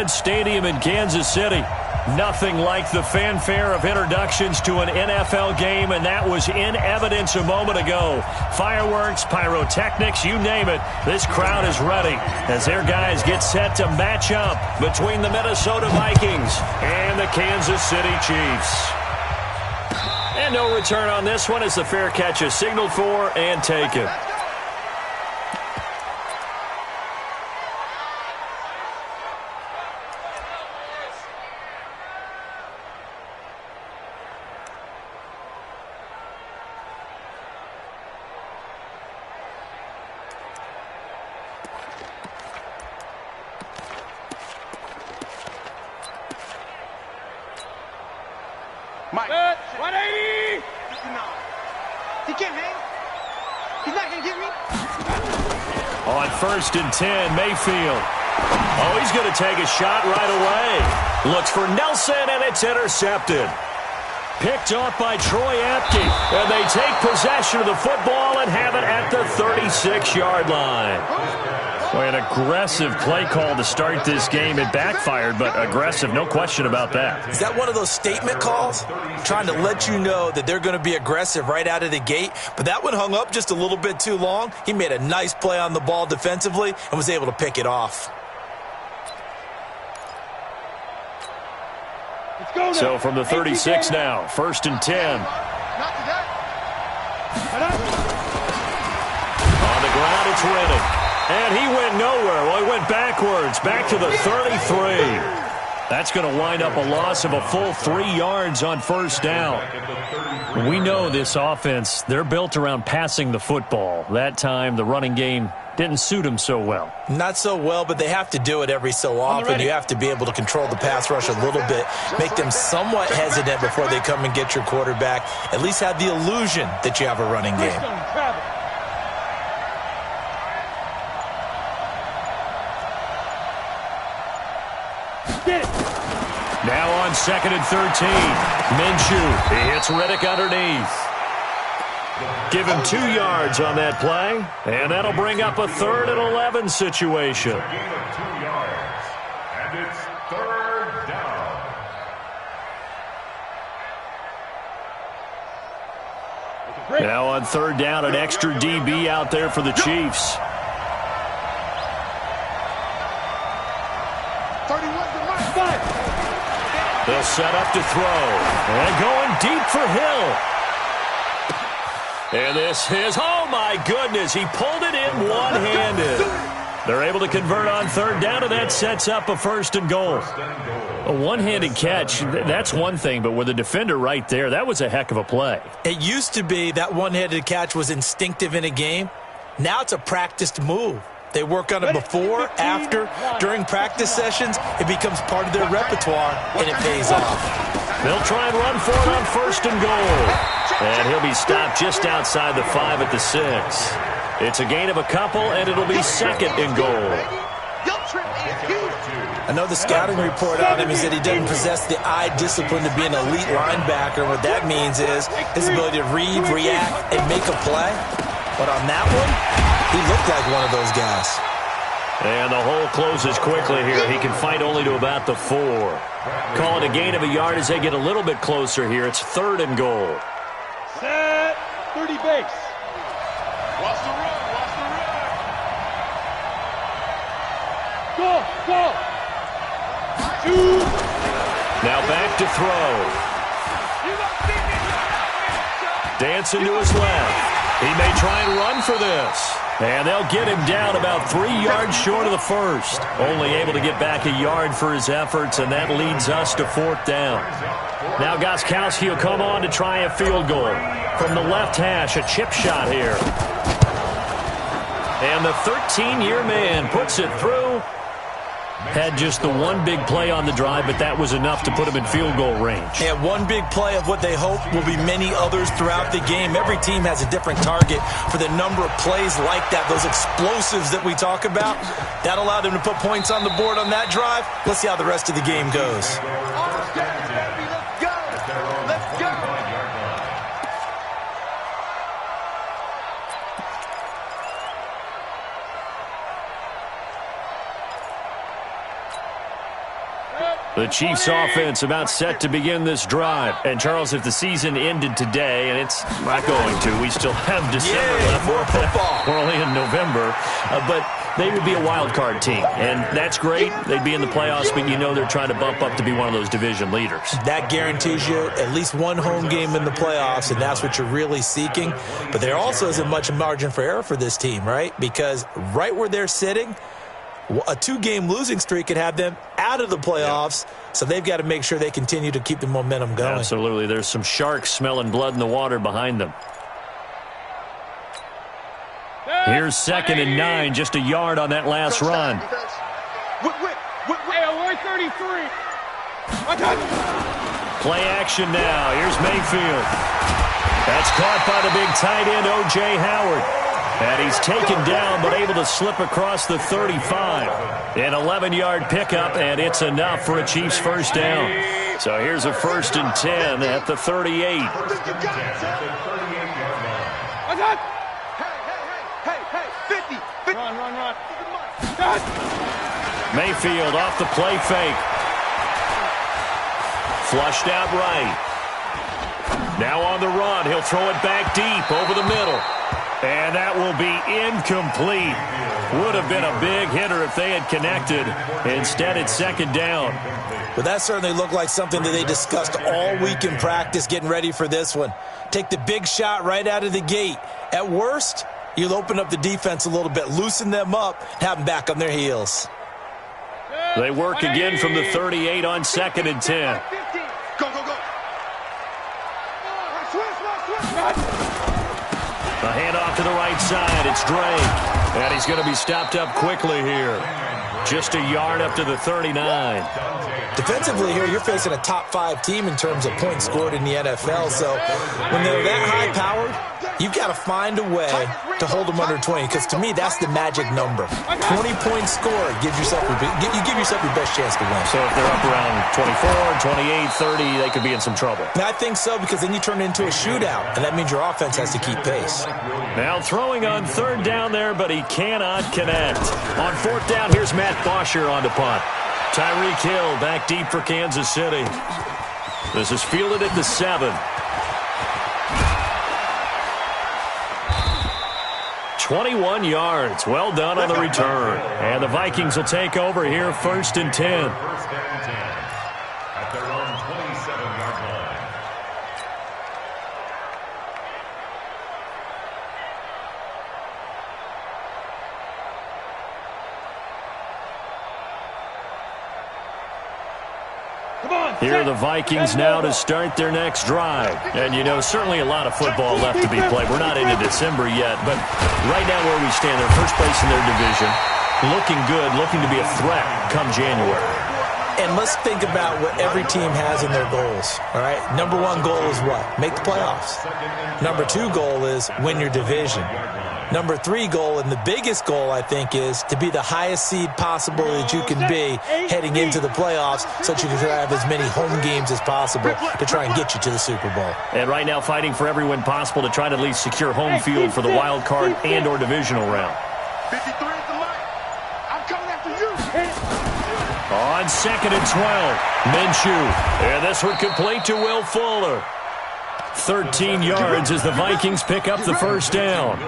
Stadium in Kansas City. Nothing like the fanfare of introductions to an NFL game, and that was in evidence a moment ago. Fireworks, pyrotechnics, you name it. This crowd is ready as their guys get set to match up between the Minnesota Vikings and the Kansas City Chiefs. And no return on this one as the fair catch is signaled for and taken. Mike. 180! He can't hang. He's not going to get me. On 1st and 10, Mayfield. Oh, he's going to take a shot right away. Looks for Nelson, and it's intercepted. Picked off by Troy Apke. And they take possession of the football and have it at the 36-yard line. Boy, an aggressive play call to start this game. It backfired, but aggressive, no question about that. Is that one of those statement calls? Trying to let you know that they're going to be aggressive right out of the gate, but that one hung up just a little bit too long. He made a nice play on the ball defensively and was able to pick it off. Let's go now. So from the 36 now, 1st and 10. On the ground, it's Rennick. And he went nowhere. Well, he went backwards, back to the 33. That's going to wind up a loss of a full 3 yards on 1st down. We know this offense, they're built around passing the football. That time, the running game didn't suit them so well. Not so well, but they have to do it every so often. You have to be able to control the pass rush a little bit, make them somewhat hesitant before they come and get your quarterback. At least have the illusion that you have a running game. Now on 2nd and 13, Minshew, he hits Reddick underneath. Give him 2 yards on that play, and that'll bring up a 3rd and 11 situation. And it's 3rd down. Now on 3rd down, an extra DB out there for the Chiefs. 31 to my side. They'll set up to throw. And going deep for Hill. And this is, oh my goodness, he pulled it in one-handed. They're able to convert on 3rd down, and that sets up a 1st and goal. A one-handed catch, that's one thing, but with a defender right there, that was a heck of a play. It used to be that one-handed catch was instinctive in a game. Now it's a practiced move. They work on it before, after, during practice sessions. It becomes part of their repertoire, and it pays off. They'll try and run for it on 1st and goal. And he'll be stopped just outside the 5 at the 6. It's a gain of a couple, and it'll be 2nd and goal. I know the scouting report on him is that he doesn't possess the eye discipline to be an elite linebacker. What that means is his ability to read, react, and make a play. But on that one, he looked like one of those guys. And the hole closes quickly here. He can fight only to about the 4. Call it a gain of a yard as they get a little bit closer here. It's 3rd and goal. Set 30 base. Watch the run, watch the run. Go, go. 2. Now back to throw. Dancing to his left. He may try and run for this. And they'll get him down about 3 yards short of the 1st. Only able to get back a yard for his efforts, and that leads us to 4th down. Now Gostkowski will come on to try a field goal. From the left hash, a chip shot here. And the 13-year man puts it through. Had just the one big play on the drive, but that was enough to put him in field goal range. And one big play of what they hope will be many others throughout the game. Every team has a different target for the number of plays like that, those explosives that we talk about. That allowed them to put points on the board on that drive. Let's see how the rest of the game goes. Let's go. The Chiefs offense about set to begin this drive. And, Charles, if the season ended today, and it's not going to, we still have December left. More football. We're only in November. But they would be a wild card team. And that's great. They'd be in the playoffs, but you know they're trying to bump up to be one of those division leaders. That guarantees you at least one home game in the playoffs, and that's what you're really seeking. But there also isn't much margin for error for this team, right? Because right where they're sitting, a 2-game losing streak could have them out of the playoffs, so they've got to make sure they continue to keep the momentum going. Absolutely. There's some sharks smelling blood in the water behind them. Here's 2nd and 9, just a yard on that last run. Play action now. Here's Mayfield. That's caught by the big tight end, O.J. Howard. And he's taken down, but able to slip across the 35. An 11-yard pickup, and it's enough for a Chiefs first down. So here's a 1st and 10 at the 38. Run. Mayfield off the play fake. Flushed out right. Now on the run. He'll throw it back deep over the middle. And that will be incomplete. Would have been a big hitter if they had connected. Instead, it's 2nd down. Well, that certainly looked like something that they discussed all week in practice, getting ready for this one. Take the big shot right out of the gate. At worst, you'll open up the defense a little bit, loosen them up, have them back on their heels. They work again from the 38 on 2nd and 10. Go. A handoff to the right side. It's Drake. And he's going to be stopped up quickly here. Just a yard up to the 39. Defensively here, you're facing a top-5 team in terms of points scored in the NFL. So when they're that high-powered, you've got to find a way to hold them under 20. Because to me, that's the magic number. 20 points scored gives yourself you give yourself your best chance to win. So if they're up around 24, 28, 30, they could be in some trouble. I think so, because then you turn it into a shootout, and that means your offense has to keep pace. Now throwing on 3rd down there, but he cannot connect. On 4th down, here's Matt Bosher on to punt. Tyreek Hill back deep for Kansas City. This is fielded at the 7. 21 yards. Well done on the return. And the Vikings will take over here 1st and 10. At their own 27-yard line. Here are the Vikings now to start their next drive. And, you know, certainly a lot of football left to be played. We're not into December yet, but right now where we stand, they're first place in their division. Looking good, looking to be a threat come January. And let's think about what every team has in their goals, all right? Number 1 goal is what? Make the playoffs. Number 2 goal is win your division. Number 3 goal, and the biggest goal, I think, is to be the highest seed possible that you can be heading into the playoffs so that you can have as many home games as possible to try and get you to the Super Bowl. And right now fighting for every win possible to try to at least secure home field for the wild card and or divisional round. 53 is the line. I'm coming after you. On 2nd and 12, Minshew. And this one complete to Will Fuller. 13 yards as the Vikings pick up the first down. A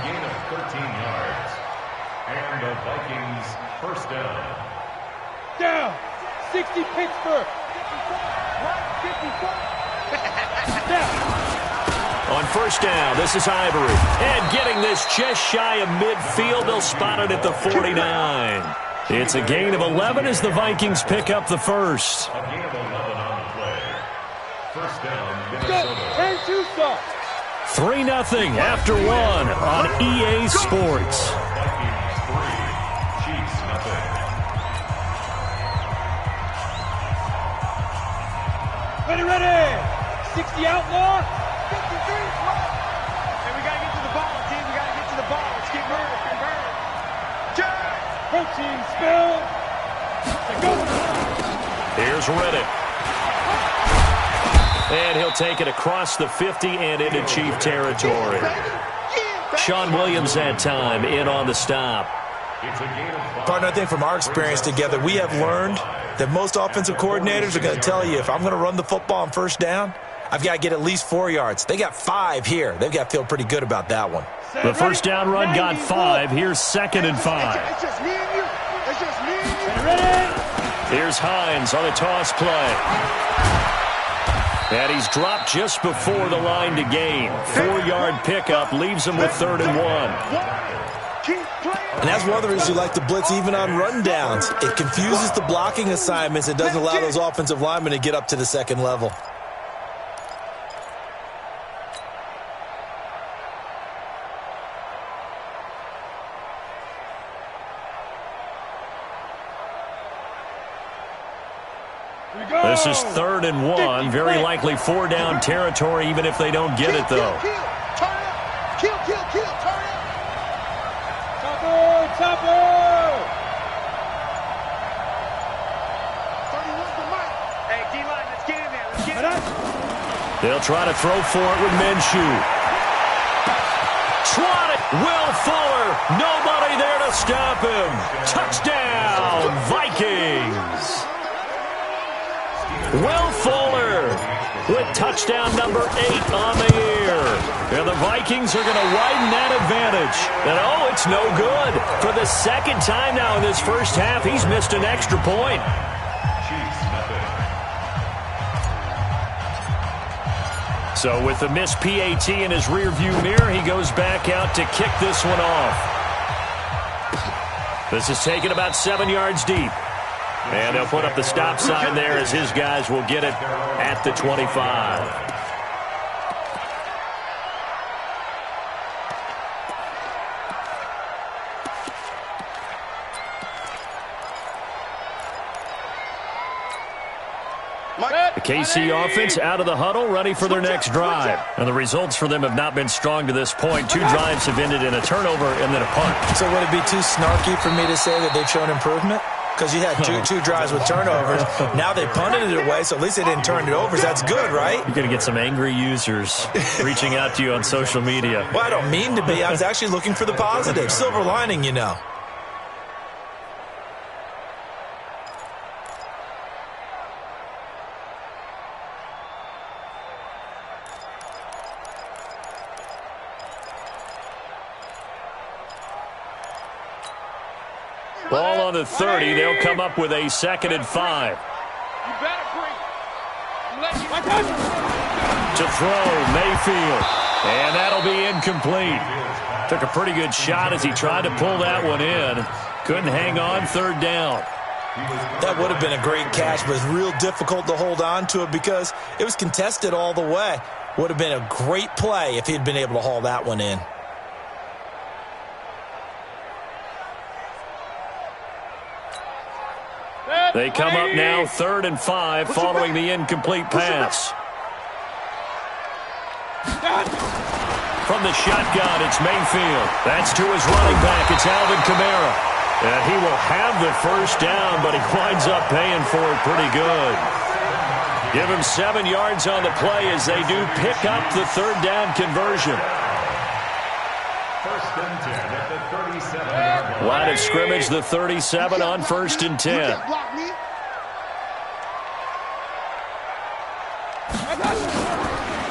gain of 13 yards. And the Vikings first down. Down. 60 Pittsburgh. 54. Down. On first down, this is Ivory. And getting this just shy of midfield, they'll spot it at the 49. It's a gain of 11 as the Vikings pick up the first. A gain of 11 on the play. First down, Minnesota. Turn 2 stop. 3-0 after 1 on EA Sports. Vikings 3, Chiefs 0. Ready. 60 outlaw. 53. Hey, we got to get to the ball, team. We got to get to the ball. Let's get moving. Protein spill. Here's Riddick. And he'll take it across the 50 and into Chief territory. Sean Williams that time in on the stop. It's a gain of 5. Partner, I think from our experience together, we have learned that most offensive coordinators are going to tell you, if I'm going to run the football on first down, I've got to get at least 4 yards. They got 5 here. They've got to feel pretty good about that one. The first down run got 5. Here's 2nd and 5. It's just me and you. It's just me and you. Here's Hines on the toss play. And he's dropped just before the line to gain. 4-yard pickup leaves him with 3rd and 1. And that's one of the reasons you like to blitz even on rundowns. It confuses the blocking assignments. It doesn't allow those offensive linemen to get up to the second level. This is 3rd and 1. Very likely 4-down territory, even if they don't get it, though. Kill, turn up. Chopper. 31 for Mike. Hey, D-line, let's get in there. Let's get in there. They'll try to throw for it with Minshew. Swat it. Will Fuller. Nobody there to stop him. Touchdown, Vikings. Will Fuller with touchdown number 8 on the year. And the Vikings are going to widen that advantage. And, oh, it's no good. For the second time now in this first half, he's missed an extra point. So with the missed PAT in his rearview mirror, he goes back out to kick this one off. This is taken about 7 yards deep. And they'll put up the stop sign there as his guys will get it at the 25. The KC offense out of the huddle, ready for their next drive. And the results for them have not been strong to this point. 2 drives have ended in a turnover and then a punt. So would it be too snarky for me to say that they've shown improvement? Because you had two drives with turnovers. Now they punted it away, so at least they didn't turn it over. So that's good, right? You're going to get some angry users reaching out to you on social media. Well, I don't mean to be. I was actually looking for the positive. Silver lining, you know. Ball on the 30. They'll come up with a 2nd and 5. You better bring. To throw, Mayfield. And that'll be incomplete. Took a pretty good shot as he tried to pull that one in. Couldn't hang on 3rd down. That would have been a great catch, but it's real difficult to hold on to it because it was contested all the way. Would have been a great play if he'd been able to haul that one in. They come up now 3rd and 5 following the incomplete pass. From the shotgun, it's Mayfield. That's to his running back. It's Alvin Kamara. And he will have the first down, but he winds up paying for it pretty good. Give him 7 yards on the play as they do pick up the 3rd down conversion. 1st and 10 at the 37-yard line. Line of scrimmage, the 37 on 1st and 10.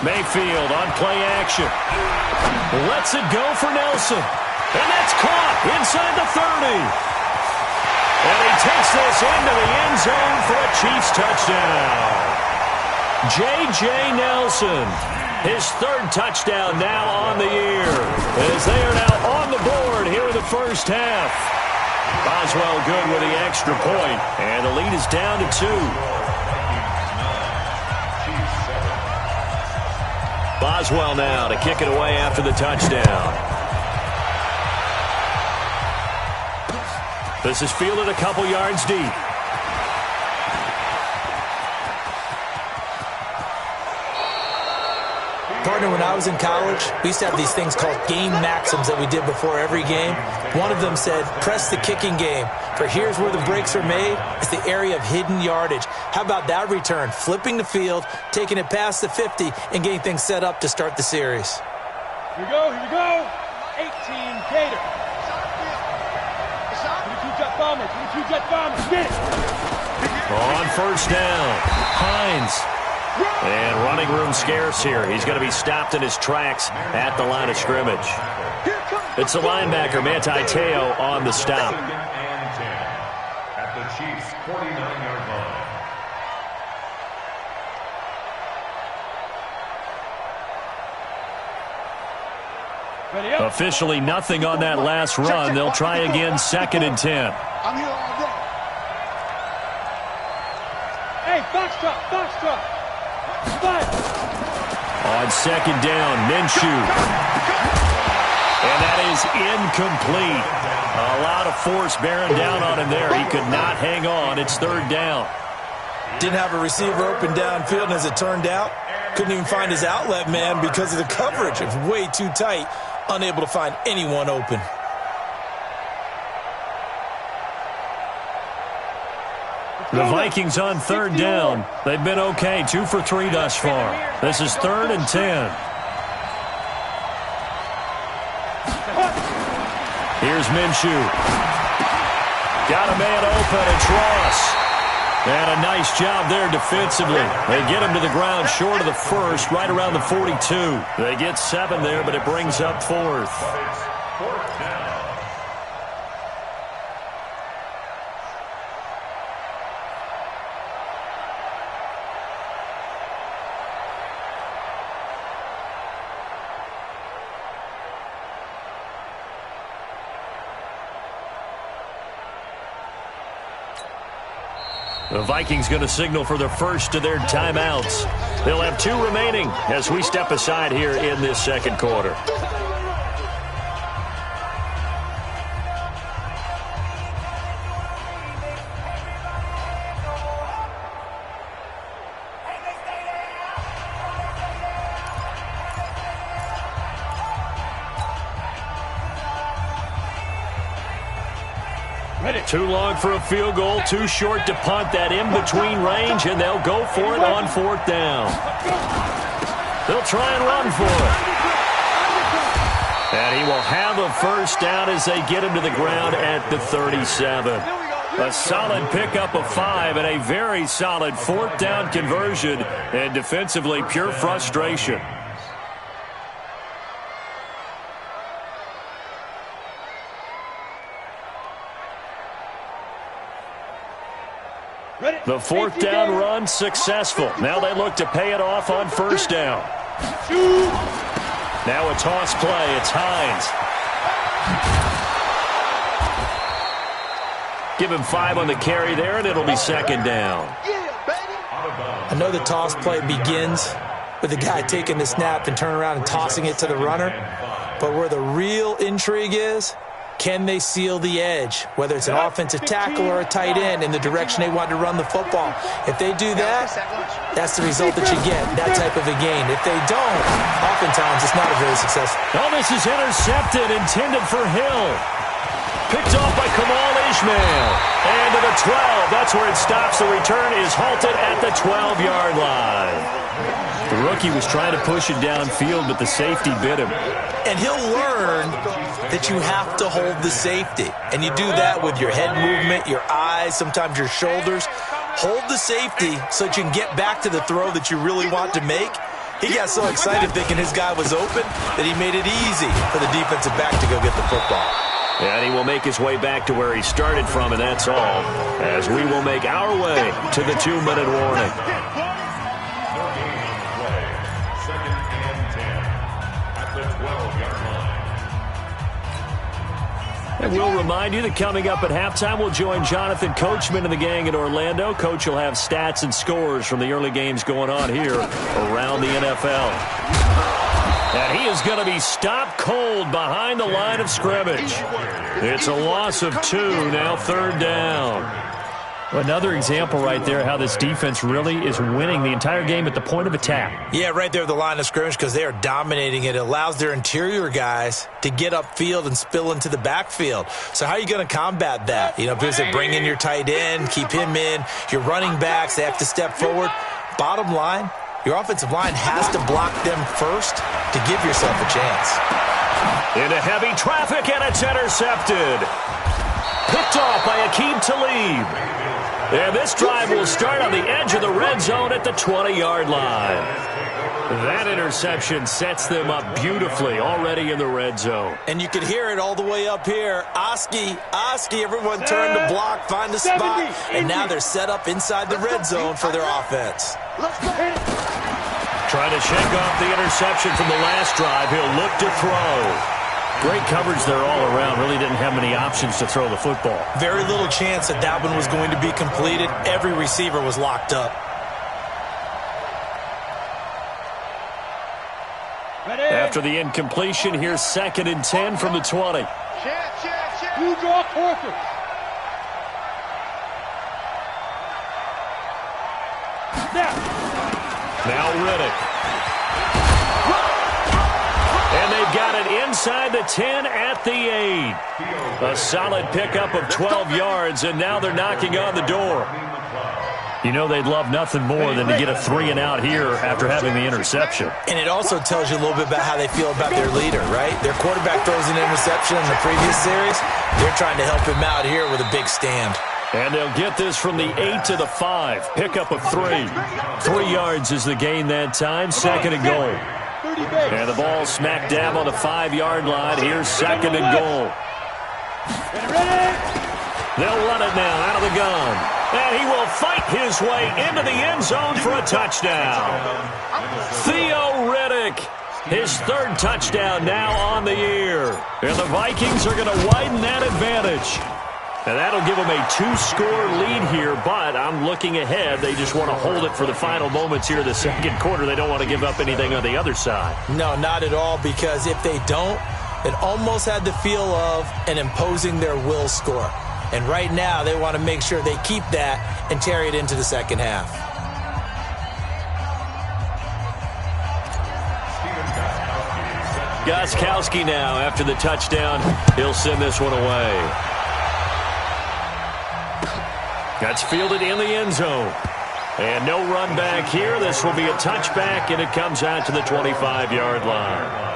Mayfield on play action. Lets it go for Nelson. And that's caught inside the 30. And he takes this into the end zone for a Chiefs touchdown. J.J. Nelson, his 3rd touchdown now on the year, as they are now on the board here in the first half. Boswell good with the extra point, and the lead is down to 2. Boswell now to kick it away after the touchdown. This is fielded a couple yards deep. Partner, when I was in college, we used to have these things called game maxims that we did before every game. One of them said, press the kicking game. For here's where the breaks are made. It's the area of hidden yardage. How about that return? Flipping the field, taking it past the 50, and getting things set up to start the series. Here we go. 18 Gator. On first down, Hines. And running room scarce here. He's going to be stopped in his tracks at the line of scrimmage. It's the linebacker, Manti Te'o, on the stop. Second and 10 at the Chiefs' 49-yard line. Officially nothing on that last run. They'll try again, second and 10. I'm here all day. Hey, box truck. On second down, Minshew. And that is incomplete. A lot of force bearing down on him there. He could not hang on. It's third down. Didn't have a receiver open downfield, and as it turned out, couldn't even find his outlet man because of the coverage. It's way too tight, unable to find anyone open. The Vikings on third down. They've been okay, 2 for 3 thus far. This is third and 10. Here's Minshew. Got a man open. It's Ross. And a nice job there defensively. They get him to the ground short of the first, right around the 42. They get 7 there, but it brings up fourth. Fourth down. The Vikings going to signal for the first of their timeouts. They'll have 2 remaining as we step aside here in this second quarter. Too long for a field goal, too short to punt. That in-between range, and they'll go for it on fourth down. They'll try and run for it. And he will have a first down as they get him to the ground at the 37. A solid pickup of 5 and a very solid fourth down conversion, and defensively pure frustration. The fourth down run successful. Now they look to pay it off on first down. Now a toss play. It's Hines. Give him 5 on the carry there, and it'll be second down. I know the toss play begins with the guy taking the snap and turning around and tossing it to the runner. But where the real intrigue is, can they seal the edge, whether it's an offensive tackle or a tight end, in the direction they want to run the football? If they do that, that's the result that you get, that type of a gain. If they don't, oftentimes it's not a very successful. Oh, this is intercepted, intended for Hill. Picked off by Kamal Ishmael. And to the 12. That's where it stops. The return is halted at the 12-yard line. The rookie was trying to push it downfield, but the safety bit him. And he'll learn that you have to hold the safety. And you do that with your head movement, your eyes, sometimes your shoulders. Hold the safety so that you can get back to the throw that you really want to make. He got so excited thinking his guy was open that he made it easy for the defensive back to go get the football. And he will make his way back to where he started from, and that's all, as we will make our way to the 2-minute warning. And we'll remind you that coming up at halftime, we'll join Jonathan Coachman and the gang in Orlando. Coach will have stats and scores from the early games going on here around the NFL. And he is going to be stopped cold behind the line of scrimmage. It's a loss of 2, now third down. Another example right there how this defense really is winning the entire game at the point of attack. Yeah, right there at the line of scrimmage because they are dominating it. It allows their interior guys to get upfield and spill into the backfield. So how are you going to combat that? You know, because they bring in your tight end, keep him in. Your running backs, they have to step forward. Bottom line, your offensive line has to block them first to give yourself a chance. Into heavy traffic, and it's intercepted. Picked Picked off by Aqib Talib. And this drive will start on the edge of the red zone at the 20-yard line. That interception sets them up beautifully already in the red zone. And you could hear it all the way up here. Oski, everyone turned to block, find a spot, and now they're set up inside the red zone for their offense. Trying to shake off the interception from the last drive. He'll look to throw. Great coverage there all around. Really didn't have many options to throw the football. Very little chance that that one was going to be completed. Every receiver was locked up. After the incompletion, here's 2nd and 10 from the 20. You draw quarter. Now Riddick. And they've got it inside the 10 at the 8. A solid pickup of 12 yards, and now they're knocking on the door. You know they'd love nothing more than to get a 3-and-out here after having the interception. And it also tells you a little bit about how they feel about their leader, right? Their quarterback throws an interception in the previous series. They're trying to help him out here with a big stand. And they'll get this from the 8 to the 5. Pickup of 3. 3 yards is the gain that time. 2nd and goal. And the ball smack dab on the 5-yard line. Here's 2nd and goal. They'll run it now out of the gun. And he will fight his way into the end zone for a touchdown. Theo Riddick, his 3rd touchdown now on the year. And the Vikings are going to widen that advantage. And that'll give them a 2-score lead here, but I'm looking ahead. They just want to hold it for the final moments here in the 2nd quarter. They don't want to give up anything on the other side. No, not at all, because if they don't, it almost had the feel of an imposing their will score. And right now, they want to make sure they keep that and carry it into the 2nd half. Gostkowski now after the touchdown. He'll send this one away. That's fielded in the end zone. And no run back here. This will be a touchback, and it comes out to the 25-yard line.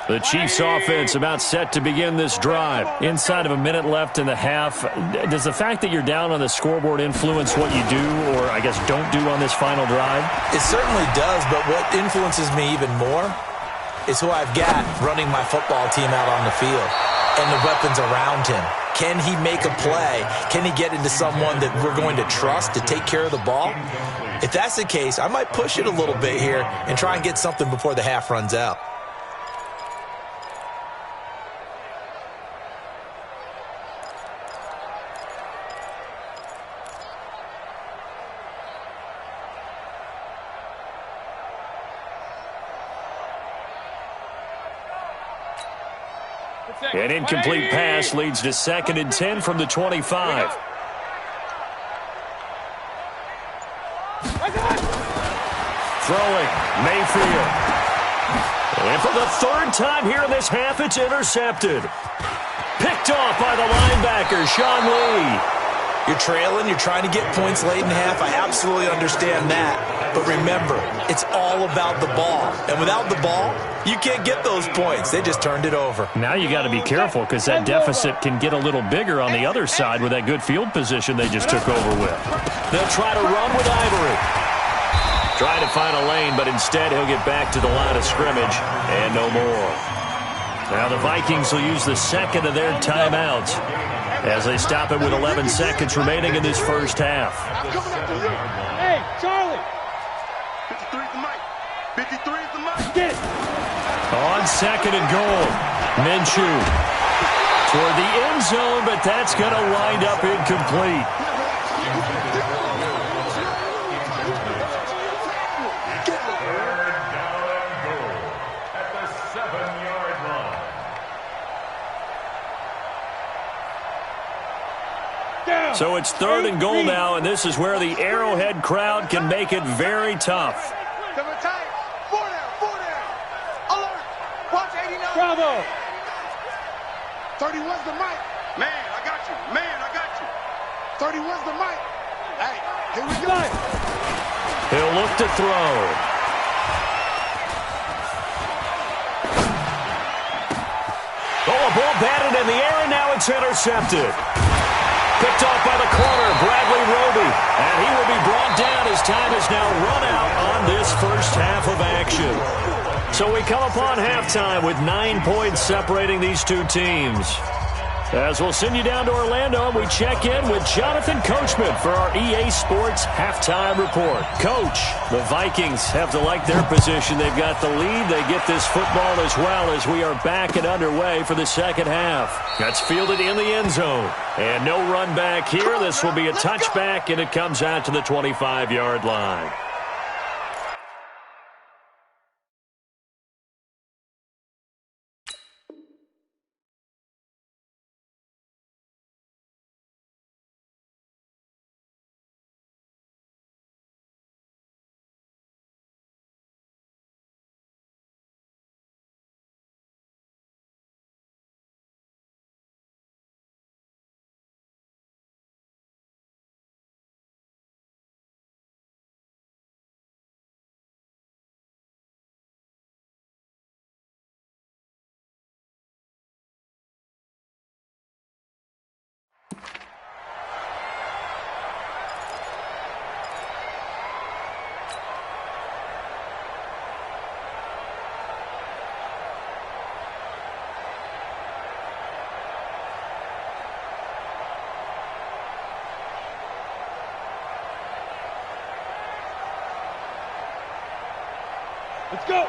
The Chiefs offense about set to begin this drive. Inside of a minute left in the half. Does the fact that you're down on the scoreboard influence what you do or, I guess, don't do on this final drive? It certainly does, but what influences me even more is who I've got running my football team out on the field and the weapons around him. Can he make a play? Can he get into someone that we're going to trust to take care of the ball? If that's the case, I might push it a little bit here and try and get something before the half runs out. An incomplete pass leads to 2nd and 10 from the 25. Throwing, Mayfield. And for the 3rd time here in this half, it's intercepted. Picked off by the linebacker, Sean Lee. You're trailing, you're trying to get points late in half. I absolutely understand that. But remember, it's all about the ball. And without the ball, you can't get those points. They just turned it over. Now you got to be careful because that deficit can get a little bigger on the other side with that good field position they just took over with. They'll try to run with Ivory. Trying to find a lane, but instead he'll get back to the line of scrimmage and no more. Now the Vikings will use the 2nd of their timeouts as they stop it with 11 seconds remaining in this first half. Hey, Charlie. 53 is the mic. 53 is the mic. Get it. On 2nd and goal, Minshew toward the end zone, but that's going to wind up incomplete. Third down and goal at the 7-yard line. So it's 3rd and goal now, and this is where the Arrowhead crowd can make it very tough. Bravo. 31's the mic. Man, I got you. Man, I got you. 31's the mic. Hey, here we go. He'll look to throw. Oh, a ball batted in the air, and now it's intercepted. Picked off by the corner, Bradley Roby. And he will be brought down as time is now run out on this first half of action. So we come upon halftime with 9 points separating these two teams. As we'll send you down to Orlando, and we check in with Jonathan Coachman for our EA Sports Halftime Report. Coach, the Vikings have to like their position. They've got the lead. They get this football as well as we are back and underway for the second half. That's fielded in the end zone. And no run back here. This will be a touchback, and it comes out to the 25-yard line.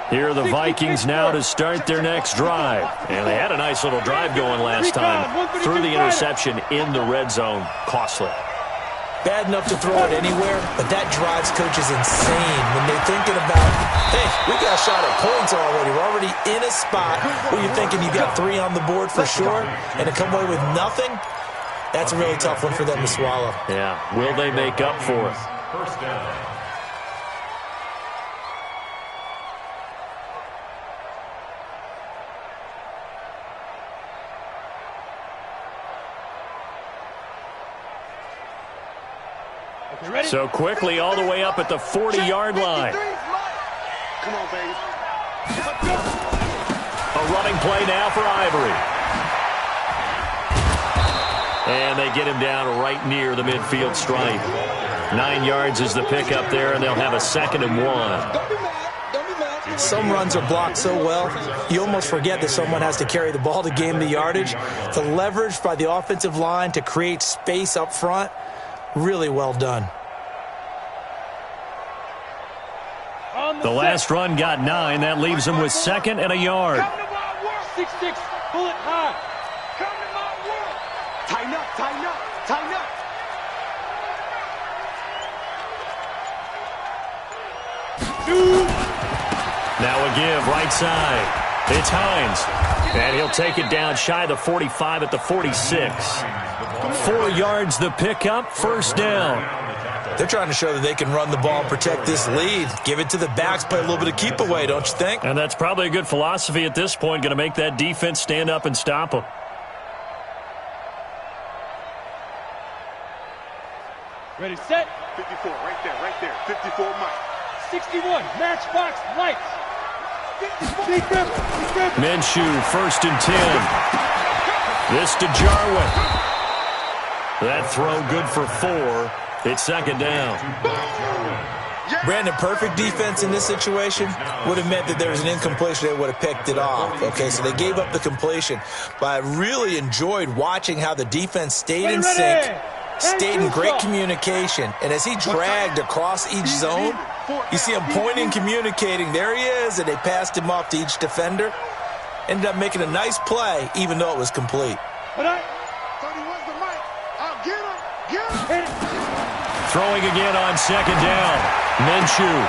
Here are the Vikings now to start their next drive. And they had a nice little drive going last time. Threw the interception in the red zone. Costly. Bad enough to throw it anywhere, but that drives coaches insane when they're thinking about, hey, we got a shot at points already. We're already in a spot where you're thinking you got 3 on the board for sure, and to come away with nothing, that's a really tough one for them to swallow. Yeah, will they make up for it? First down. So quickly all the way up at the 40-yard line. Come on, baby. A running play now for Ivory. And they get him down right near the midfield stripe. 9 yards is the pickup there, and they'll have a 2nd and 1. Don't be mad. Don't be mad. Some runs are blocked so well, you almost forget that someone has to carry the ball to gain the yardage. The leverage by the offensive line to create space up front, really well done. The last run got 9. That leaves him with 2nd and a yard. Come to my world. 6-6. Pull it high. Come to my world. Tighten up. Tighten up. Tighten up. Now a give, right side. It's Hines. And he'll take it down shy of the 45 at the 46. 4 yards the pickup, first down. They're trying to show that they can run the ball and protect this lead. Give it to the backs, play a little bit of keep away, don't you think? And that's probably a good philosophy at this point, going to make that defense stand up and stop them. Ready, set. 54, right there. 54, Mike. 61, matchbox, lights. Minshew, 1st and 10. This to Jarwin. That throw good for 4. It's 2nd down. Brandon, perfect defense in this situation would have meant that there was an incompletion. They would have picked it off. Okay, so they gave up the completion. But I really enjoyed watching how the defense stayed in sync, stayed in great communication. And as he dragged across each zone, you see him pointing, communicating. There he is, and they passed him off to each defender. Ended up making a nice play, even though it was complete. 31's the mic. I'll get him. Get him. Throwing again on 2nd down. Minshew.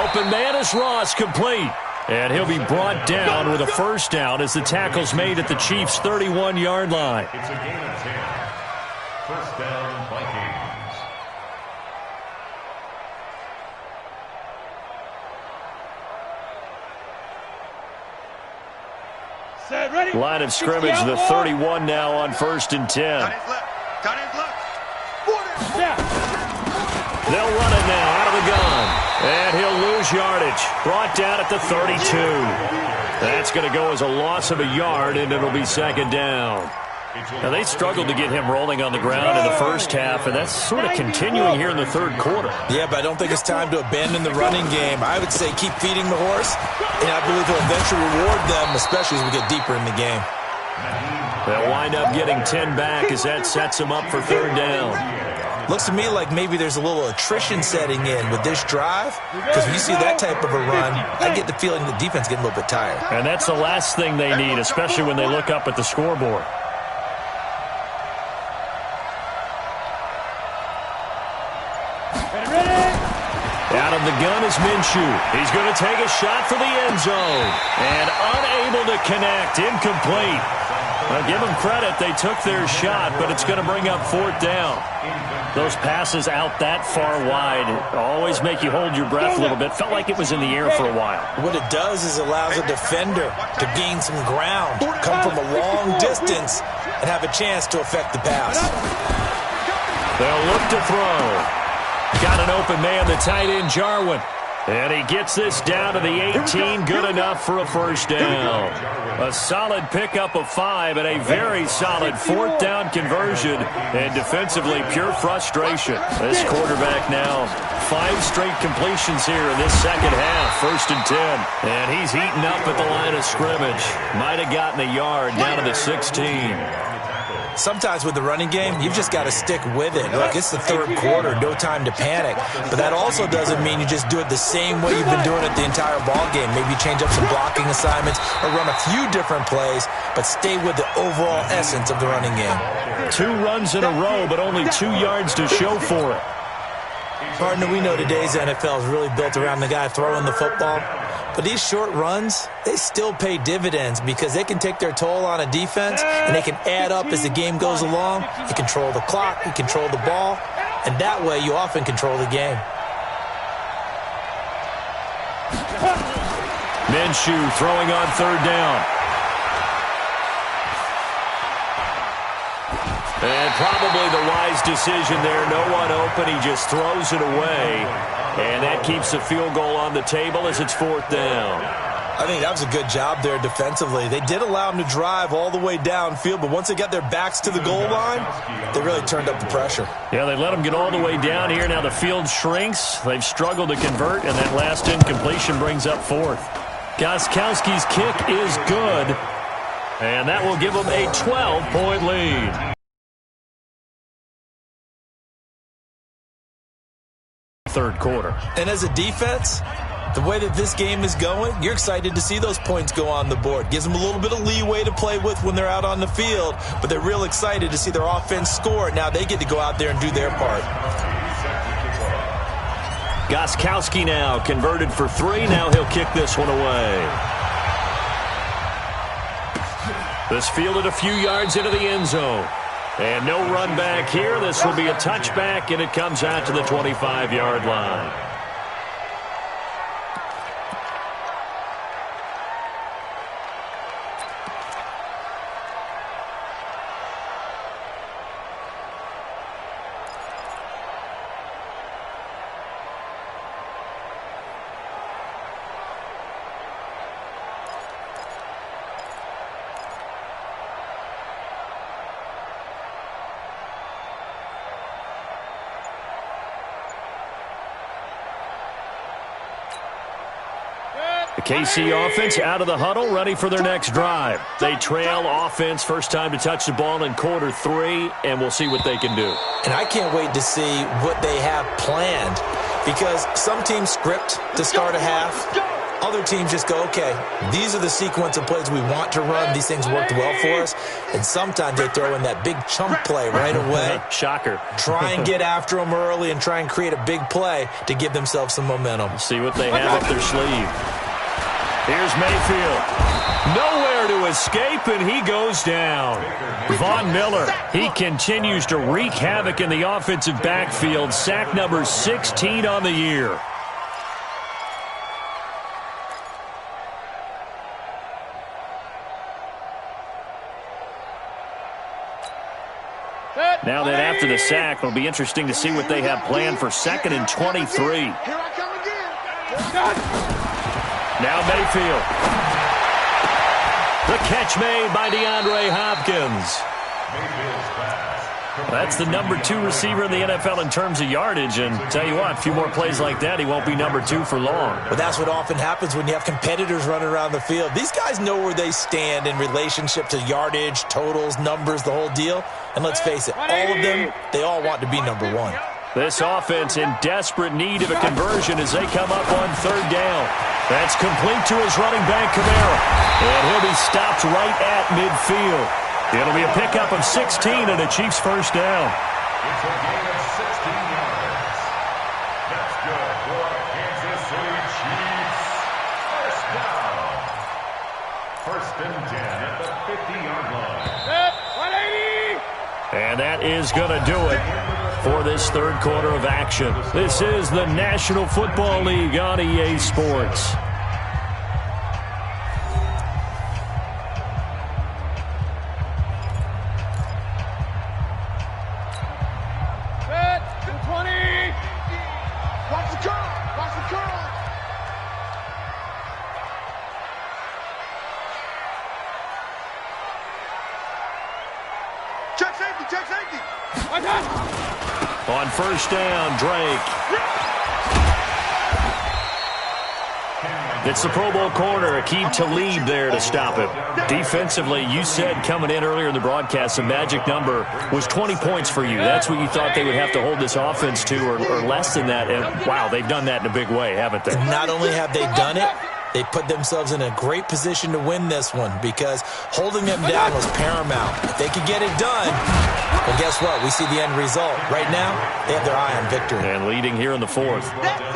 Open man is Ross, complete. And he'll be brought down with a first down as the tackle's made at the Chiefs' 31-yard line. It's a gain of 10. First down, Vikings. Set, ready. Line of scrimmage, the 31 now on 1st and 10. Got his left. 40. They'll run it now out of the gun. And he'll lose yardage. Brought down at the 32. That's going to go as a loss of a yard, and it'll be second down. Now, they struggled to get him rolling on the ground in the first half, and that's sort of continuing here in the third quarter. Yeah, but I don't think it's time to abandon the running game. I would say keep feeding the horse, and I believe he'll eventually reward them, especially as we get deeper in the game. They'll wind up getting 10 back as that sets them up for third down. Looks to me like maybe there's a little attrition setting in with this drive, because when you see that type of a run, I get the feeling the defense getting a little bit tired. And that's the last thing they need, especially when they look up at the scoreboard. Out of the gun is Minshew. He's going to take a shot for the end zone. And unable to connect. Incomplete. Well, give them credit. They took their shot, but it's going to bring up fourth down. Those passes out that far wide always make you hold your breath a little bit. Felt like it was in the air for a while. What it does is allows a defender to gain some ground, come from a long distance, and have a chance to affect the pass. They'll look to throw. Got an open man, the tight end, Jarwin. And he gets this down to the 18, good enough for a first down. A solid pickup of 5 and a very solid fourth down conversion. And defensively, pure frustration. This quarterback now, 5 straight completions here in this second half, 1st and 10. And he's heating up at the line of scrimmage. Might have gotten a yard down to the 16. Sometimes with the running game, you've just got to stick with it. Look, it's the third quarter, no time to panic. But that also doesn't mean you just do it the same way you've been doing it the entire ball game. Maybe change up some blocking assignments or run a few different plays, but stay with the overall essence of the running game. 2 runs in a row, but only 2 yards to show for it. Partner, we know today's NFL is really built around the guy throwing the football. But these short runs, they still pay dividends because they can take their toll on a defense and they can add up as the game goes along. You control the clock, you control the ball, and that way you often control the game. Minshew throwing on third down. And probably the wise decision there. No one open. He just throws it away. And that keeps the field goal on the table as it's fourth down. I think that was a good job there defensively. They did allow him to drive all the way downfield, but once they got their backs to the goal line, they really turned up the pressure. Yeah, they let him get all the way down here. Now the field shrinks. They've struggled to convert, and that last incompletion brings up fourth. Gostkowski's kick is good, and that will give them a 12-point lead. Third quarter. And as a defense, the way that this game is going, you're excited to see those points go on the board. Gives them a little bit of leeway to play with when they're out on the field, but they're real excited to see their offense score. Now they get to go out there and do their part. Gostkowski now converted for 3. Now he'll kick this one away. This fielded a few yards into the end zone. And no run back here. This will be a touchback, and it comes out to the 25-yard line. The KC offense out of the huddle, ready for their next drive. They trail offense, first time to touch the ball in quarter 3, and we'll see what they can do. And I can't wait to see what they have planned, because some teams script to start a half. Other teams just go, okay, these are the sequence of plays we want to run. These things worked well for us. And sometimes they throw in that big chunk play right away. Shocker. Try and get after them early and try and create a big play to give themselves some momentum. See what they have up their sleeve. Here's Mayfield. Nowhere to escape, and he goes down. Von Miller, he continues to wreak havoc in the offensive backfield. Sack number 16 on the year. Now that after the sack. It'll be interesting to see what they have planned for 2nd and 23. Here I come again. Now Mayfield. The catch made by DeAndre Hopkins. That's the number 2 receiver in the NFL in terms of yardage. And tell you what, a few more plays like that, he won't be number 2 for long. But that's what often happens when you have competitors running around the field. These guys know where they stand in relationship to yardage, totals, numbers, the whole deal. And let's face it, all of them, they all want to be number 1. This offense in desperate need of a conversion as they come up on 3rd down. That's complete to his running back, Kamara. And he'll be stopped right at midfield. It'll be a pickup of 16 and a Chiefs first down. It's a gain of 16 yards. That's good for Kansas City Chiefs. First down. 1st and 10 at the 50-yard line. 180. And that is going to do it for this 3rd quarter of action. This is the National Football League on EA Sports. Check safety, check safety. On 1st down, Drake. It's the Pro Bowl corner, Aqib Talib there to stop him. Defensively, you said coming in earlier in the broadcast, the magic number was 20 points for you. That's what you thought they would have to hold this offense to, or less than that. And, wow, they've done that in a big way, haven't they? Not only have they done it, they put themselves in a great position to win this one because holding them down was paramount. If they could get it done, well, guess what? We see the end result. Right now, they have their eye on victory. And leading here in the 4th.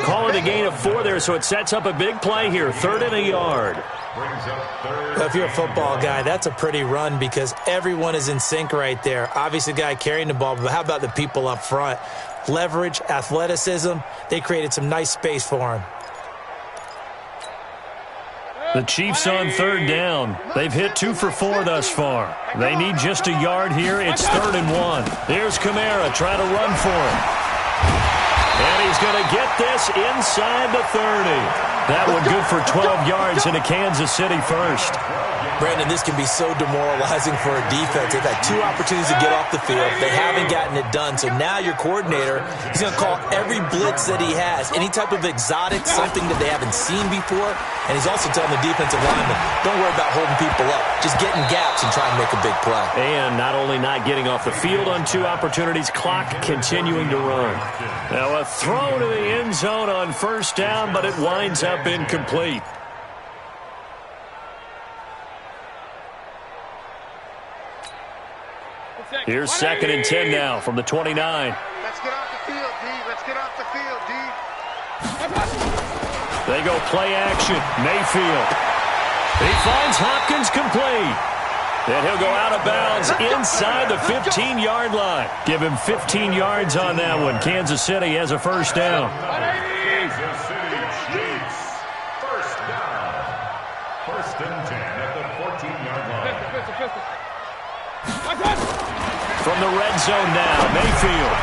Calling the gain of 4 there, so it sets up a big play here. 3rd and a yard. Well, if you're a football guy, that's a pretty run because everyone is in sync right there. Obviously, the guy carrying the ball, but how about the people up front? Leverage, athleticism, they created some nice space for him. The Chiefs on 3rd down. They've hit 2 for 4 thus far. They need just a yard here. It's 3rd and 1. There's Kamara trying to run for him. And he's going to get this inside the 30. That one good for 12 yards into Kansas City first. Brandon, this can be so demoralizing for a defense. They've had 2 opportunities to get off the field. They haven't gotten it done. So now your coordinator, he's going to call every blitz that he has, any type of exotic, something that they haven't seen before. And he's also telling the defensive lineman, don't worry about holding people up. Just get in gaps and try and make a big play. And not only not getting off the field on 2 opportunities, clock continuing to run. Now a throw to the end zone on 1st down, but it winds up incomplete. Here's 2nd and 10 now from the 29. Let's get off the field, D. Let's get off the field, D. They go play action. Mayfield. He finds Hopkins complete. And he'll go out of bounds inside the 15-yard line. Give him 15 yards on that one. Kansas City has a first down. Kansas City Chiefs. First down. 1st and 10 at the 14-yard line. From the red zone now, Mayfield.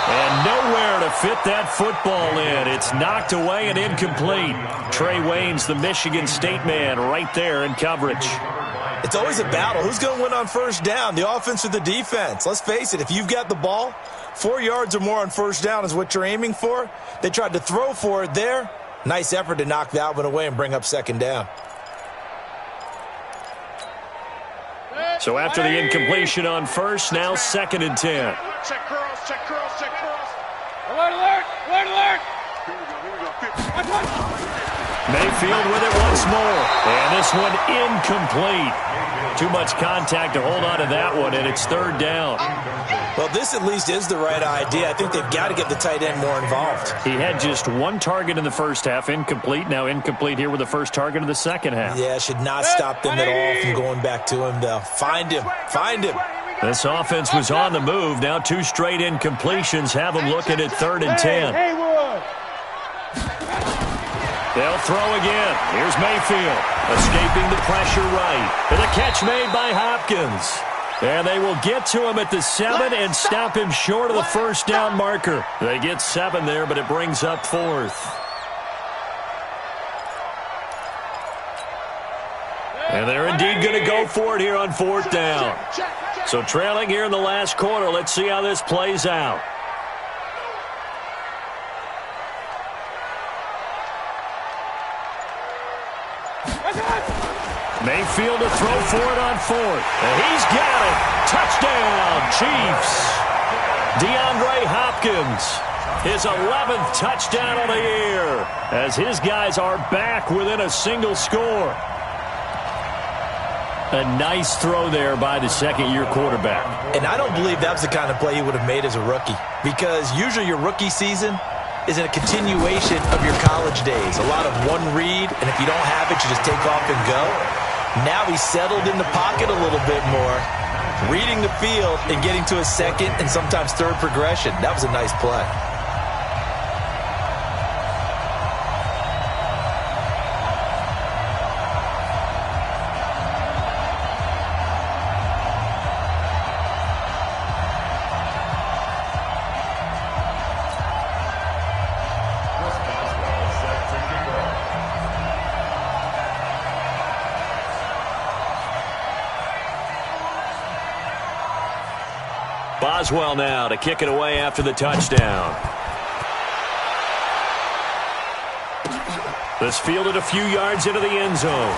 And nowhere to fit that football in. It's knocked away and incomplete. Trey Waynes, the Michigan State man, right there in coverage. It's always a battle. Who's going to win on 1st down, the offense or the defense? Let's face it, if you've got the ball, 4 yards or more on 1st down is what you're aiming for. They tried to throw for it there. Nice effort to knock that one away and bring up 2nd down. So after the incompletion on 1st, now 2nd and 10. Check curls, check curls, check curls. Alert, alert, alert, alert. Here we go, 50. Mayfield with it once more. And this one incomplete. Too much contact to hold on to that one, and it's 3rd down. Well, this at least is the right idea. I think they've got to get the tight end more involved. He had just 1 target in the first half, incomplete. Now incomplete here with the first target of the second half. Yeah, should not stop them at all from going back to him, though. Find him. Find him. This offense was on the move. Now 2 straight incompletions have them looking at 3rd and 10. They'll throw again. Here's Mayfield, escaping the pressure right. And the catch made by Hopkins. And they will get to him at the 7 and stop him short of the first down marker. They get 7 there, but it brings up 4th. And they're indeed going to go for it here on 4th down. So trailing here in the last quarter, let's see how this plays out. Mayfield to throw for it on 4th. And he's got it. Touchdown, Chiefs. DeAndre Hopkins, his 11th touchdown of the year, as his guys are back within a single score. A nice throw there by the second-year quarterback. And I don't believe that was the kind of play he would have made as a rookie, because usually your rookie season is a continuation of your college days. A lot of one read, and if you don't have it, you just take off and go. Now he's settled in the pocket a little bit more, reading the field and getting to a second and sometimes third progression. That was a nice play. Boswell now to kick it away after the touchdown. This fielded a few yards into the end zone.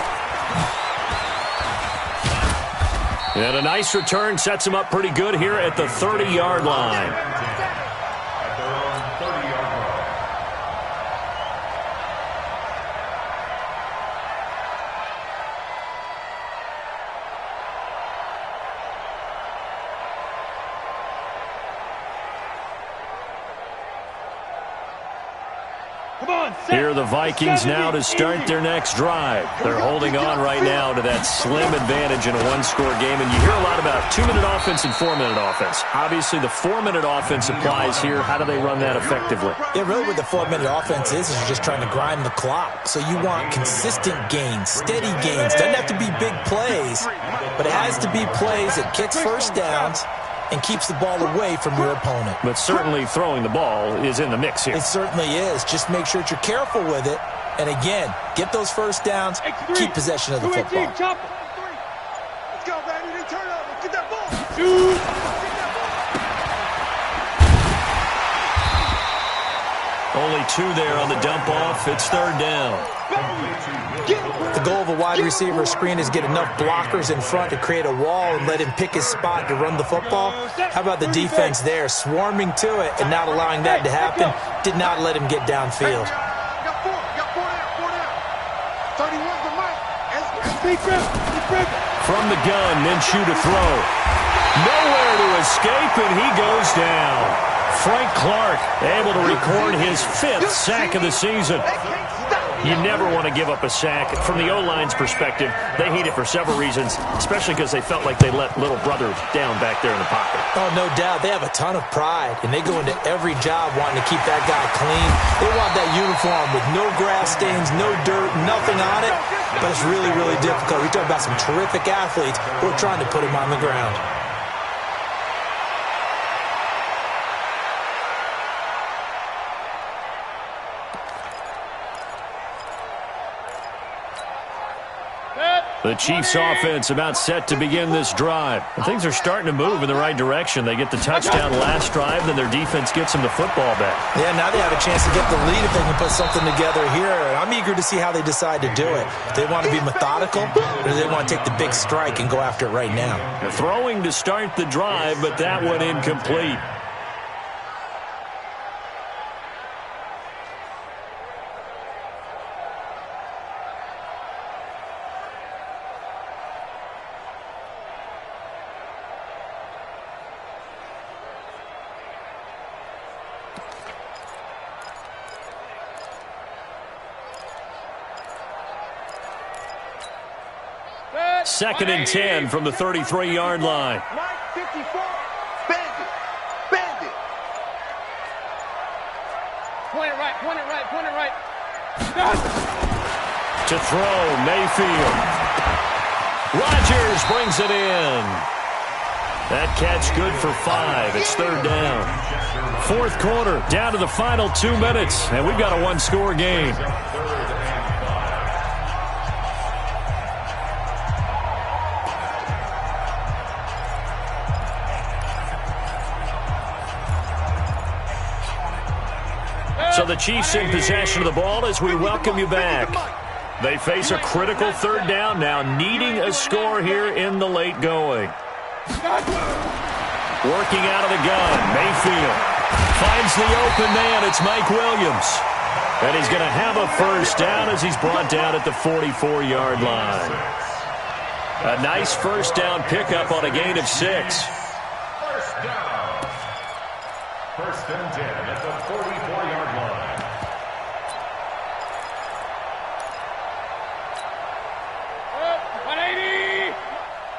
And a nice return sets him up pretty good here at the 30-yard line. Here are the Vikings now to start their next drive. They're holding on right now to that slim advantage in a one-score game. And you hear a lot about 2-minute offense and 4-minute offense. Obviously, the 4-minute offense applies here. How do they run that effectively? Yeah, really what the 4-minute offense is you're just trying to grind the clock. So you want consistent gains, steady gains. Doesn't have to be big plays, but it has to be plays that kicks first downs and keeps the ball away from your opponent. But certainly throwing the ball is in the mix here. It certainly is. Just make sure that you're careful with it. And again, get those first downs, keep possession of the football. Let's go, Randy. They turn up. Get that ball. Only 2 there on the dump off. It's 3rd down. The goal of a wide receiver screen is get enough blockers in front to create a wall and let him pick his spot to run the football. How about the defense there, swarming to it and not allowing that to happen? Did not let him get downfield. Got 4 down. 31's the mic. From the gun, Minshew to throw. Nowhere to escape, and he goes down. Frank Clark able to record his 5th sack of the season. You never want to give up a sack. From the O-line's perspective, they hate it for several reasons, especially because they felt like they let little brother down back there in the pocket. Oh, no doubt. They have a ton of pride, and they go into every job wanting to keep that guy clean. They want that uniform with no grass stains, no dirt, nothing on it, but it's really, really difficult. You're talking about some terrific athletes who are trying to put him on the ground. The Chiefs offense about set to begin this drive. And things are starting to move in the right direction. They get the touchdown last drive, then their defense gets them the football back. Yeah, now they have a chance to get the lead if they can put something together here. I'm eager to see how they decide to do it. Do they want to be methodical, or do they want to take the big strike and go after it right now? They're throwing to start the drive, but that one incomplete. Second and 10 from the 33-yard line. 54. Bandit. Point it right. To throw, Mayfield. Rodgers brings it in. That catch good for 5. It's third down. Fourth quarter, down to the final 2 minutes, and we've got a one-score game. So the Chiefs in possession of the ball as we welcome you back. They face a critical third down now, needing a score here in the late going. Working out of the gun, Mayfield finds the open man. It's Mike Williams. And he's going to have a first down as he's brought down at the 44-yard line. A nice first down pickup on a gain of 6. First down. First and 10 at the 44-yard line.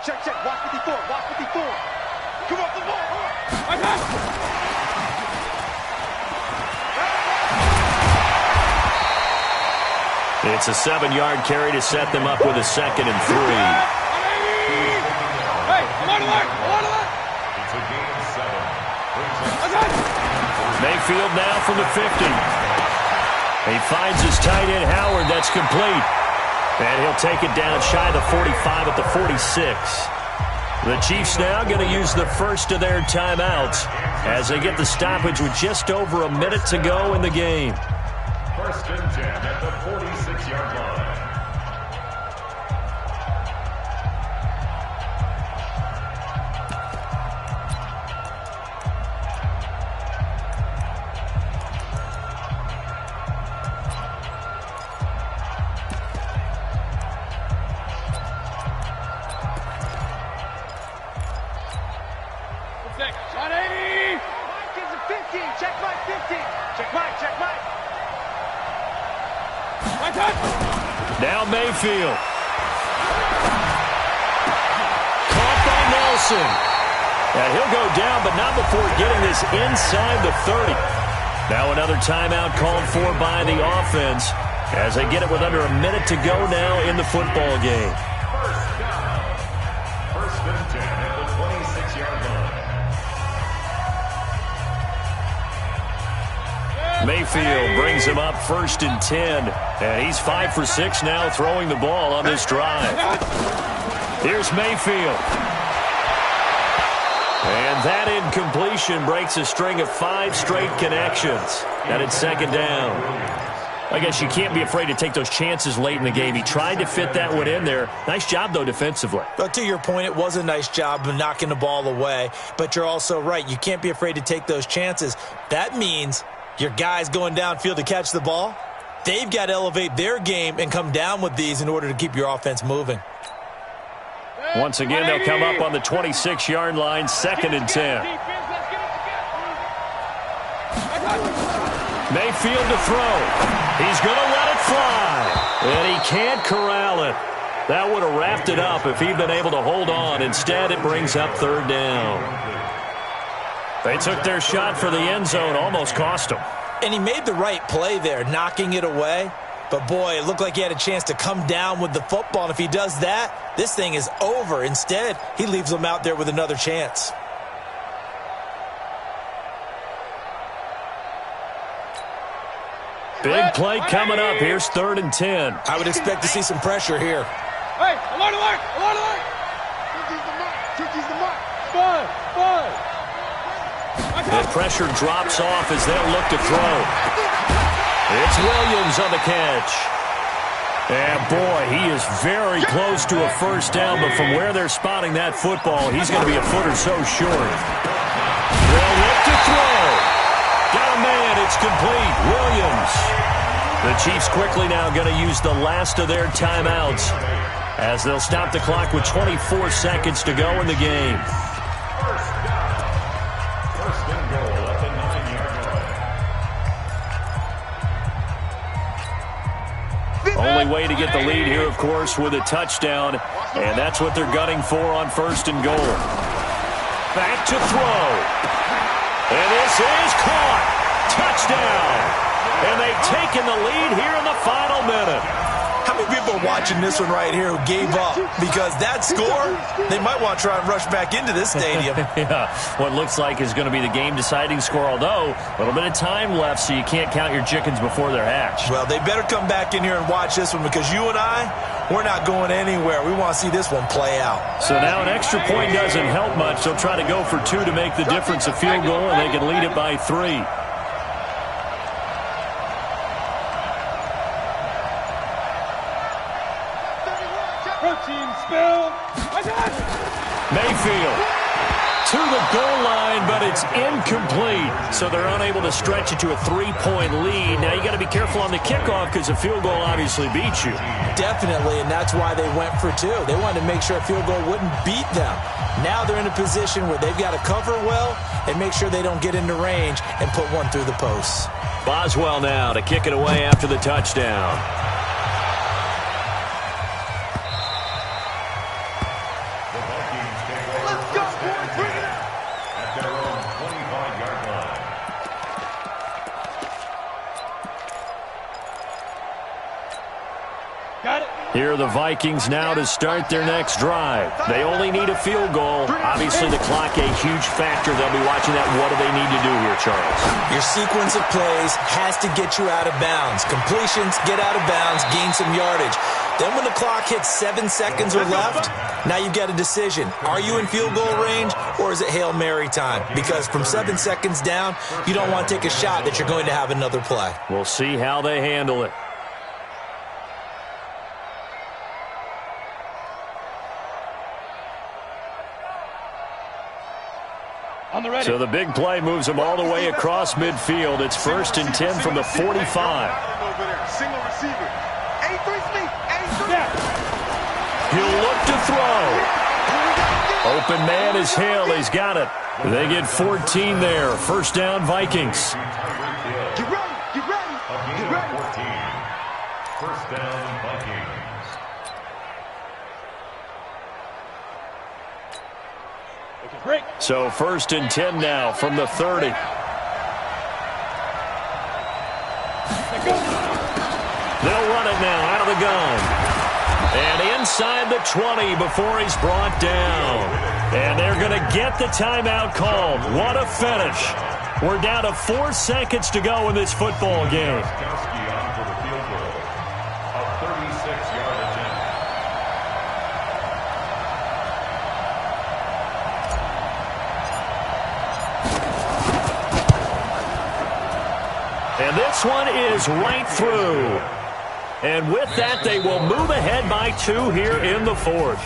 Check, check. Watch 54. Watch 54. Come on, the ball. It's a 7-yard carry to set them up with a 2nd and 3. Hey, come on, alert. It's a gain of 7. Mayfield now from the 50. He finds his tight end, Howard. That's complete. And he'll take it down shy of the 45 at the 46. The Chiefs now going to use the first of their timeouts as they get the stoppage with just over a minute to go in the game. First and 10 at the 46-yard line. Now Mayfield. Caught by Nelson. And he'll go down, but not before getting this inside the 30. Now another timeout called for by the offense as they get it with under a minute to go now in the football game. First down. First and 10 at the 26-yard line. Mayfield brings him up 1st and 10. And he's 5 for 6 now throwing the ball on this drive. Here's Mayfield. And that incompletion breaks a string of 5 straight connections. And it's 2nd down. I guess you can't be afraid to take those chances late in the game. He tried to fit that one in there. Nice job, though, defensively. But to your point, it was a nice job of knocking the ball away. But you're also right. You can't be afraid to take those chances. That means your guys going downfield to catch the ball, they've got to elevate their game and come down with these in order to keep your offense moving. Once again, they'll come up on the 26-yard line, 2nd and 10. Mayfield to throw. He's going to let it fly. And he can't corral it. That would have wrapped it up if he'd been able to hold on. Instead, it brings up 3rd down. They took their shot for the end zone, almost cost them. And he made the right play there, knocking it away. But, boy, it looked like he had a chance to come down with the football. And if he does that, this thing is over. Instead, he leaves them out there with another chance. Big play coming up. Here's 3rd and 10. I would expect to see some pressure here. Hey, alert, alert, alert, alert. TG's the mark. Five. The pressure drops off as they'll look to throw. It's Williams on the catch. And, boy, he is very close to a first down, but from where they're spotting that football, he's going to be a foot or so short. They'll look to throw. Got a man. It's complete. Williams. The Chiefs quickly now going to use the last of their timeouts as they'll stop the clock with 24 seconds to go in the game. First and goal at the 9-yard line. Only way to get the lead here, of course, with a touchdown, and that's what they're gunning for on 1st and goal. Back to throw. And this is caught. Touchdown. And they've taken the lead here in the final minute. How many people watching this one right here who gave up, because that score, they might want to try and rush back into this stadium. Yeah, what looks like is going to be the game-deciding score, although a little bit of time left, so you can't count your chickens before they're hatched. Well, they better come back in here and watch this one, because you and I, we're not going anywhere. We want to see this one play out. So now an extra point doesn't help much. They'll try to go for 2 to make the difference a field goal, and they can lead it by 3. Mayfield to the goal line, but it's incomplete. So they're unable to stretch it to a 3-point lead. Now you got to be careful on the kickoff because a field goal obviously beats you. Definitely, and that's why they went for 2. They wanted to make sure a field goal wouldn't beat them. Now they're in a position where they've got to cover well and make sure they don't get into range and put one through the posts. Boswell now to kick it away after the touchdown. Here are the Vikings now to start their next drive. They only need a field goal. Obviously, the clock a huge factor. They'll be watching that. What do they need to do here, Charles? Your sequence of plays has to get you out of bounds. Completions, get out of bounds, gain some yardage. Then when the clock hits 7 seconds or left, now you've got a decision. Are you in field goal range, or is it Hail Mary time? Because from 7 seconds down, you don't want to take a shot that you're going to have another play. We'll see how they handle it. So the big play moves them all the way across midfield. It's 1st and 10 from the 45. Single receiver. 83 He'll look to throw. Open man is Hill. He's got it. They get 14 there. First down, Vikings. Get ready. Get ready. Get ready. 14. First down, Vikings. So 1st and 10 now from the 30. They'll run it now out of the gun. And inside the 20 before he's brought down. And they're going to get the timeout called. What a finish. We're down to 4 seconds to go in this football game. And this one is right through. And with that, they will move ahead by 2 here in the 4th.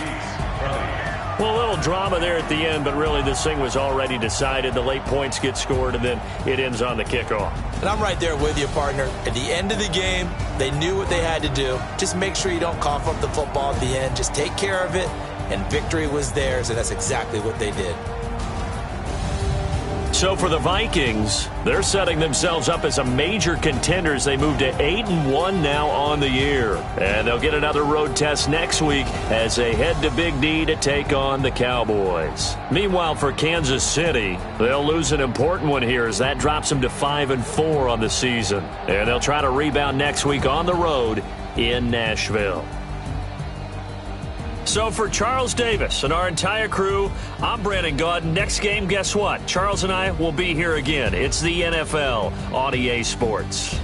Well, a little drama there at the end, but really this thing was already decided. The late points get scored, and then it ends on the kickoff. And I'm right there with you, partner. At the end of the game, they knew what they had to do. Just make sure you don't cough up the football at the end. Just take care of it, and victory was theirs, and that's exactly what they did. So for the Vikings, they're setting themselves up as a major contender as they move to 8-1 now on the year. And they'll get another road test next week as they head to Big D to take on the Cowboys. Meanwhile, for Kansas City, they'll lose an important one here as that drops them to 5-4 on the season. And they'll try to rebound next week on the road in Nashville. So for Charles Davis and our entire crew, I'm Brandon Gaudin. Next game, guess what? Charles and I will be here again. It's the NFL on EA Sports.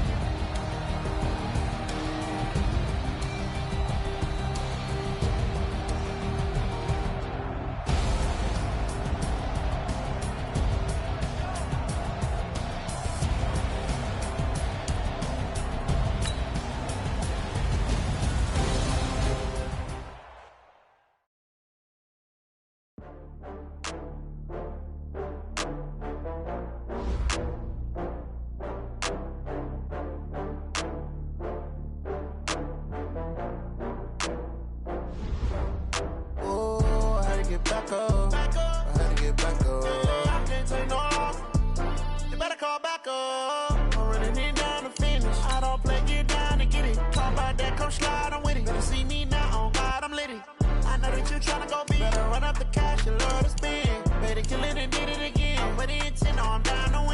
Kill it and did it again. But it's in on down the